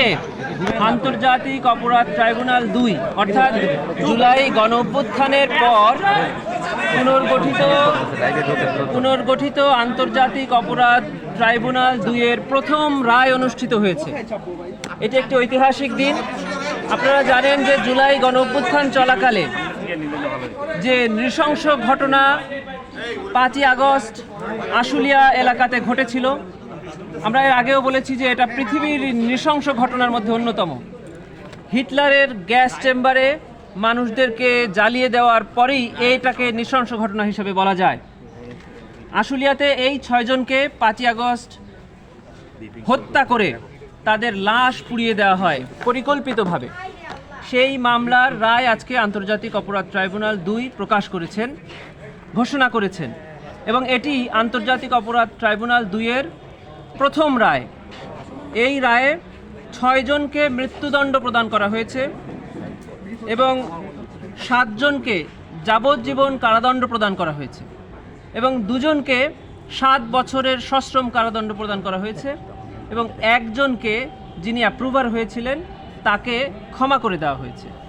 আজকে আন্তর্জাতিক অপরাধ ট্রাইব্যুনাল ২ অর্থাৎ জুলাই গণ অভ্যুত্থানের পর পুনর্গঠিত আন্তর্জাতিক অপরাধ ট্রাইব্যুনাল ২ এর প্রথম রায় অনুষ্ঠিত হয়েছে। এটি একটি ঐতিহাসিক দিন। আপনারা জানেন যে জুলাই গণ অভ্যুত্থান চলাকালে যে নৃশংস ঘটনা ৫ই আগস্ট আশুলিয়া এলাকাতে ঘটেছিল, আমরা এর আগেও বলেছি যে এটা পৃথিবীর নৃশংস ঘটনার মধ্যে অন্যতম। হিটলারের গ্যাস চেম্বারে মানুষদেরকে জ্বালিয়ে দেওয়ার পরেই এইটাকে নৃশংস ঘটনা হিসেবে বলা যায়। আশুলিয়াতে এই ৬ জনকে ৫ই আগস্ট হত্যা করে তাদের লাশ পুড়িয়ে দেওয়া হয় পরিকল্পিতভাবে। সেই মামলার রায় আজকে আন্তর্জাতিক অপরাধ ট্রাইব্যুনাল ২ প্রকাশ করেছেন, ঘোষণা করেছেন, এবং এটি আন্তর্জাতিক অপরাধ ট্রাইব্যুনাল ২ এর প্রথম রায়। এই রায়ে ৬ জনকে মৃত্যুদণ্ড প্রদান করা হয়েছে এবং ৭ জনকে যাবজ্জীবন কারাদণ্ড প্রদান করা হয়েছে এবং ২ জনকে ৭ বছরের সশ্রম কারাদণ্ড প্রদান করা হয়েছে এবং ১ জনকে, যিনি অ্যাপ্রুভার হয়েছিলেন, তাকে ক্ষমা করে দেওয়া হয়েছে।